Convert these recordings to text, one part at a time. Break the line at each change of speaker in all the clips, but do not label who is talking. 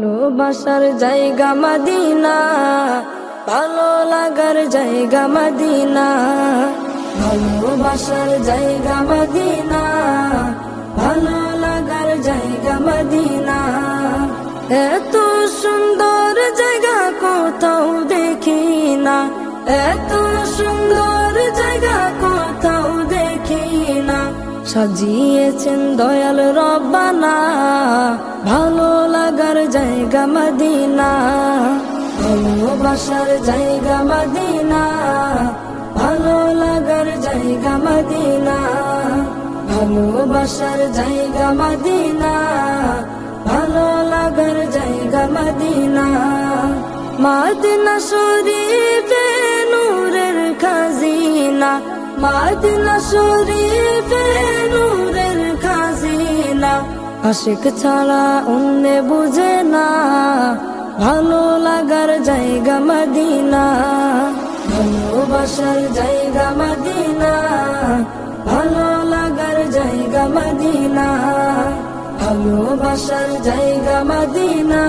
ভালোবাসার জায়গা মদিনা, ভালো লাগার জায়গা মদিনা। ভালোবাসার জায়গা মদিনা, ভালো লাগার জায়গা মদিনা। এত সুন্দর জায়গা কোথাও দেখি না, এত সুন্দর জায়গা কোথাও দেখি না। সাজিয়েছেন দয়াল রব্বানা, ভালো লাগার জায়গা মদিনা। ভালোবাসার জায়গা মদিনা, ভালো লাগার জায়গা মদিনা। ভালোবাসার জায়গা মদিনা, ভালো লাগার জায়গা মদিনা। মদিনা শরীফে নূরের খাজিনা, মদিনা শরীফে নূরের খাজিনা। আশিক ছাড়া অন্য বুঝে না, ভালো লাগার জায়গা মদিনা। ভালোবাসার জায়গা মদিনা, ভালো লাগার জায়গা মদিনা। ভালোবাসার জায়গা মদিনা,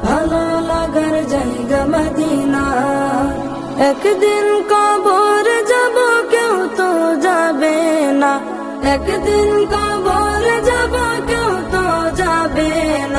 ভালো লাগার জায়গা মদিনা। একদিন কবর যাব কেউ তো যাবে না, একদিন কবর যাব কেউ তো যাবে না।